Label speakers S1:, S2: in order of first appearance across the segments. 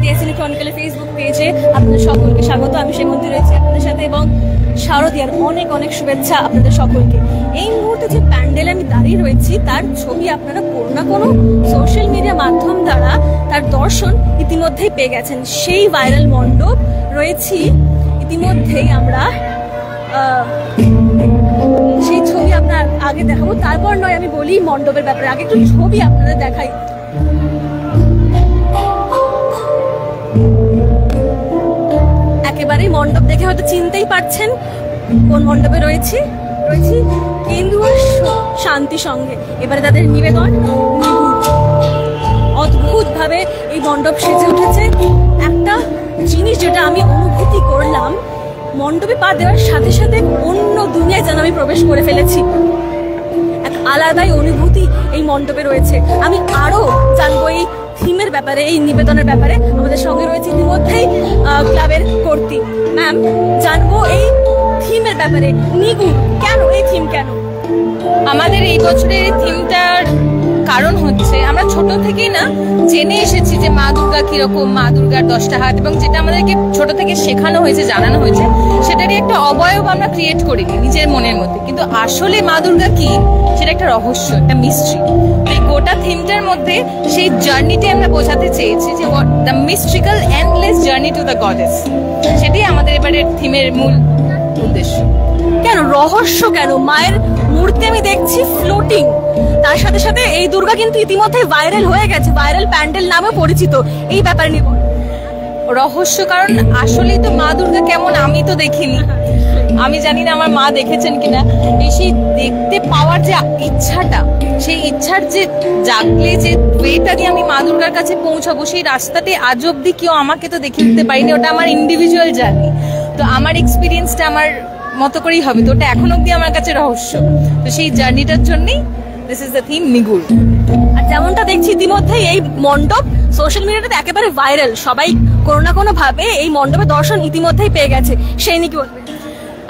S1: টিএসএন ক্রনিকলের Facebook পেজে আপনাদের সকলকে স্বাগত। আমি সেমন্তী রয়েছি আপনাদের সাথে এবং শারদিয়ার অনেক অনেক শুভেচ্ছা আপনাদের সকলকে। এই মুহূর্তে যে প্যান্ডেলে আমি দাঁড়িয়ে রয়েছি তার ছবি আপনারা কোনো না কোনো সোশ্যাল মিডিয়া মাধ্যম দ্বারা তার দর্শন ইতিমধ্যেই পেয়ে গেছেন। সেই ভাইরাল মণ্ডপ রয়েছি ইতিমধ্যেই আমরা সেই ছবি আপনার আগে দেখাবো, তারপর নয় আমি বলি মণ্ডপের ব্যাপারে। আগে একটু ছবি আপনাদের দেখাই। একেবারেই মণ্ডপ দেখে হয়তো চিনতেই পারছেন কোন মণ্ডপে রয়েছি কেন্দু আর শান্তি সঙ্গে। এবারে তাদের নিবেদন অদ্ভুত ভাবে এই মণ্ডপ সেজে উঠেছে। একটা জিনিস যেটা আমি অনুভূতি করলাম, মণ্ডপে পা দেওয়ার সাথে সাথে অন্য দুনিয়ায় যেন আমি প্রবেশ করে ফেলেছি। এক আলাদাই অনুভূতি এই মণ্ডপে রয়েছে। আমি আরো জানবো এই থিমের ব্যাপারে, এই নিবেদনের ব্যাপারে। আমাদের সঙ্গে রয়েছে ইতিমধ্যেই ক্লাবের কর্তৃ। ম্যাম, জানবো এই থিমের ব্যাপারে। নিগুড় কেন, এই থিম কেন?
S2: আমাদের এই বছরের এই থিমটার কারণ হচ্ছে আমরা ছোট থেকেই না জেনে এসেছি যে মা দুর্গা কিরকম, মা দুর্গার 10টা হাত, এবং যেটা আমাদেরকে ছোট থেকে শেখানো হয়েছে, জানানো হয়েছে, সেটারই একটা অবয়ব আমরা ক্রিয়েট করিনি নিজের মনের মধ্যে। কিন্তু আসলে মা দুর্গা কি, সেটা একটা রহস্য, একটা মিস্ট্রি। এই গোটা থিমটার মধ্যে সেই জার্নিটাই আমরা বোঝাতে চেয়েছি, যে the mystical endless journey to the goddess. সেটাই আমাদের এবারের থিমের মূল উদ্দেশ্য।
S1: কেন রহস্য, কেন? মায়ের মূর্তি আমি দেখছি ফ্লোটিং, তার সাথে সাথে এই দুর্গা কিন্তু ইতিমধ্যে ভাইরাল হয়ে গেছে, ভাইরাল প্যান্ডেল নামে পরিচিত। এই ব্যাপারে নিয়ে
S2: রহস্য কারণ আসলেই তো মা দুর্গা কেমন আমি তো দেখিনি, আমি জানি না আমার মা দেখেছেন কিনা। সেই দেখতে পাওয়ার যে ইচ্ছাটা, সেই ইচ্ছার যে জাগলে যে ওয়েটা দিয়ে আমি মা দুর্গার কাছে পৌঁছাবো, সেই রাস্তাতে আজ অব্দি কেউ আমাকে তো দেখে উঠতে পারিনি। ওটা আমার ইন্ডিভিজুয়াল জার্নি, তো আমার এক্সপিরিয়েন্সটা আমার মতো করেই হবে। তো ওটা এখন অব্দি আমার কাছে রহস্য। তো সেই জার্নিটার জন্যই দিস ইজ দ্য থিম নিগুড়।
S1: আর যেমনটা দেখছি ইতিমধ্যেই এই মণ্ডপ সোশ্যাল মিডিয়াতে একেবারে ভাইরাল, সবাই কোনো না কোনো ভাবে এই মণ্ডপের দর্শন ইতিমধ্যেই পেয়ে গেছে। সেই নিয়ে কি বলবেন?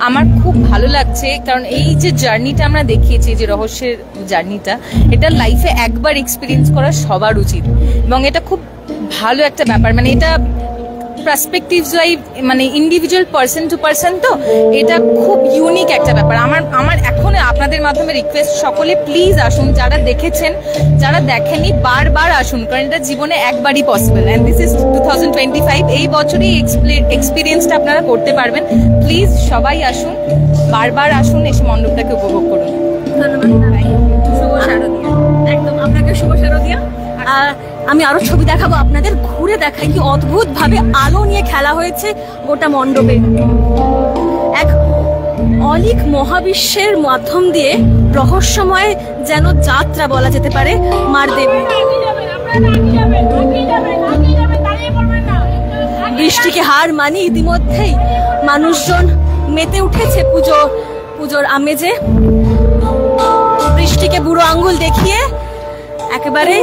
S2: আমার খুব ভালো লাগছে, কারণ এই যে জার্নিটা আমরা দেখিয়েছি, যে রহস্যের জার্নিটা, এটা লাইফে একবার এক্সপিরিয়েন্স করা সবার উচিত। এবং এটা খুব ভালো একটা ব্যাপার, মানে এটা পার্সপেক্টিভস ওয়াইজ, মানে ইন্ডিভিজুয়াল পার্সন টু পার্সন, তো এটা খুব ইউনিক একটা ব্যাপার। আমার এখন আপনাদের মাধ্যমে রিকোয়েস্ট, সকলে প্লিজ আসুন, যারা দেখেছেন, যারা দেখেনি বারবার আসুন, কারণ এটা জীবনে একবারই পসিবল। অ্যান্ড দিস ইজ 2025, এই বছরই এক্সপিরিয়েন্সটা আপনারা করতে পারবেন। প্লিজ সবাই আসুন, বারবার আসুন, এসে মণ্ডপটাকে উপভোগ করুন।
S1: ধন্যবাদ। শুভ শারদিয়া। একদম আপনাকে শুভ শারদিয়া। আমি আরো ছবি দেখাবো আপনাদের, ঘুরে দেখাই কি অদ্ভুত ভাবে আলো নিয়ে খেলা হয়েছে গোটা মণ্ডপে। এক অলিক মহাবিশ্বের মাধ্যম দিয়ে রহস্যময় যেন যাত্রা বলা যেতে পারে মার দেবী। বৃষ্টিকে হার মানি ইতিমধ্যেই মানুষজন মেতে উঠেছে পুজোর আমেজে। বৃষ্টিকে বুড়ো আঙ্গুল দেখিয়ে একেবারে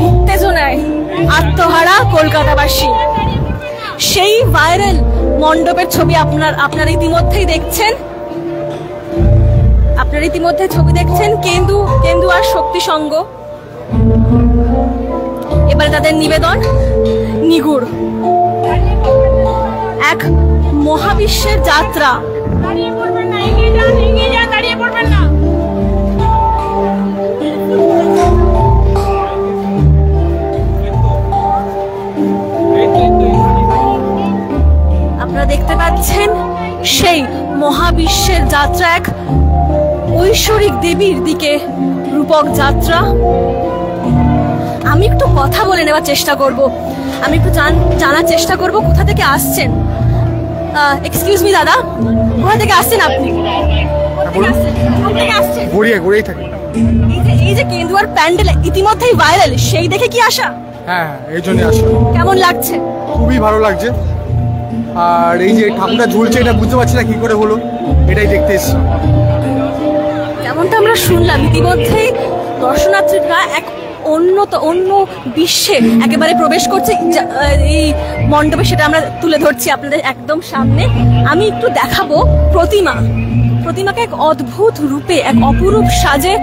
S1: উত্তেজনায় আত্মহারা কলকাতাবাসী। সেই ভাইরাল মণ্ডপের ছবি আপনারা ইতিমধ্যেই দেখছেন। ছবি দেখছেন কেন্দু আর শক্তি সঙ্গ। এবারে তাদের নিবেদন নিগুড়, এক মহাবিশ্বের যাত্রা। আপনারা দেখতে পাচ্ছেন সেই মহাবিশ্বের যাত্রা, এক ঐশ্বরিক দেবীর দিকে রূপক যাত্রা। আমি একটু কথা বলে নেওয়ার চেষ্টা করব, আমি একটু জানার চেষ্টা করব কোথা থেকে আসছেন। এক্সকিউজ মি দাদা, কোথা থেকে আসছেন আপনি? এই যে কেন্দুয়ার প্যান্ডেল ইতিমধ্যেই ভাইরাল, সেই দেখে কি আসা?
S3: হ্যাঁ, এই জন্য আসা।
S1: কেমন লাগছে?
S3: খুবই ভালো লাগছে। আর এই যে ঠাকুরটা ঝুলছে, এটা বুঝতে পারছি না কি করে হলো, এটাই দেখতে এসেছি।
S1: যেমনটা আমরা শুনলাম ইতিমধ্যেই দর্শনার্থীরা এক অন্য বিশ্বে একেবারে প্রবেশ করছে এই মণ্ডপে, সেটা আমরা তুলে ধরছি আপনাদের একদম সামনে। আমি একটু দেখাবো প্রতিমাকে এক অদ্ভুত রূপে, এক অপরূপ সাজে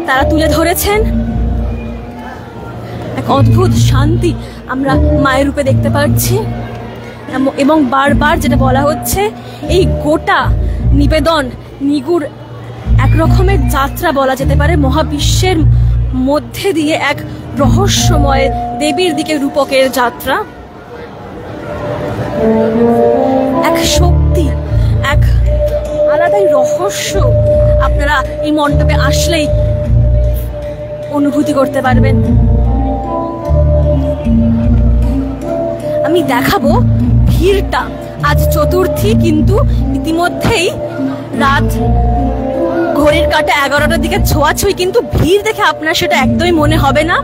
S1: তারা তুলে ধরেছেন। এক অদ্ভুত শান্তি আমরা মায়ের রূপে দেখতে পাচ্ছি। এবং বারবার যেটা বলা হচ্ছে, এই গোটা নিবেদন নিগুর এক রকমের যাত্রা বলা যেতে পারে, মহাবিশ্বের মধ্যে দিয়ে এক রহস্যময় দেবীর দিকে রূপকের যাত্রা, এক শক্তি, এক আলাদাই রহস্য আপনারা এই মণ্ডপে আসলেই অনুভূতি করতে পারবেন। আমি দেখাবো ভিড়টা। আজ চতুর্থী, কিন্তু ইতিমধ্যেই রাত ঘড়ির কাঁটা 11টার দিকে ছোঁয়াছুঁই, কিন্তু ভিড় দেখে আপনার সেটা একদমই মনে হবে না।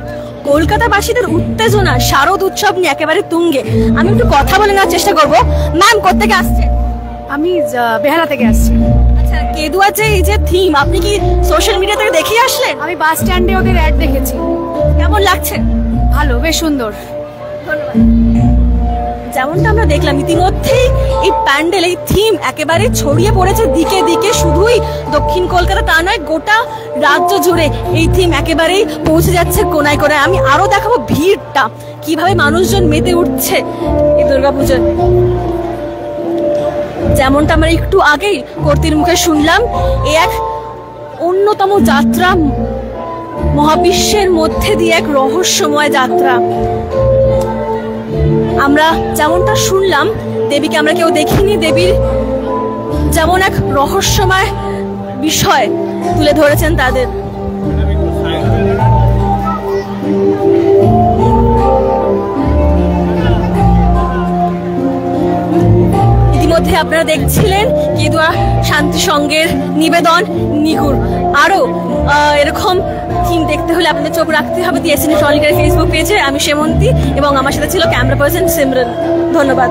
S1: কলকাতাবাসীদের উত্তেজনা শারদ উৎসব নিয়ে একেবারে তুঙ্গে। আমি একটু কথা বলে নেওয়ার চেষ্টা করবো। ম্যাম, কোত্থেকে আসছেন?
S4: আমি বেহালা থেকে আসছি।
S1: আচ্ছা, কেদুয়া যে এই যে থিম, আপনি কি সোশ্যাল মিডিয়া থেকে দেখে আসলেন?
S4: আমি বাস স্ট্যান্ডে ওদের অ্যাড দেখেছি।
S1: কেমন লাগছে?
S4: ভালো, বেশ সুন্দর।
S1: ধন্যবাদ। যেমনটা আমরা দেখলাম, ইতিমধ্যেই এই প্যান্ডেল, এই থিম একেবারে ছড়িয়ে পড়েছে দিকে দিকে। শুধুই দক্ষিণ কলকাতা তা নয়, গোটা রাজ্য জুড়ে এই থিম একেবারেই পৌঁছে যাচ্ছে কোনায় কোনায়। আমি আরো দেখাবো ভিড়টা, কিভাবে মানুষজন মেতে উঠছে এই দুর্গাপুজোয়। যেমনটা আমরা একটু আগেই কর্ত্রীর মুখে শুনলাম, এই এক অন্যতম যাত্রা, মহাবিশ্বের মধ্যে দিয়ে এক রহস্যময় যাত্রা। আমরা যেমনটা শুনলাম, দেবীকে আমরা কেউ দেখিনি, দেবীর যেমন এক রহস্যময় বিষয় তুলে ধরেছেন তাদের। ইতিমধ্যে আপনারা দেখছিলেন কেদুয়া শান্তি সংঘের নিবেদন নিগুর। আরো এরকম থিম দেখতে হলে আপনাদের চোখ রাখতে হবে টিএসএন টলিকার ফেসবুক পেজে। আমি সেমন্তী এবং আমার সাথে ছিল ক্যামেরা পার্সন সিমরন। ধন্যবাদ।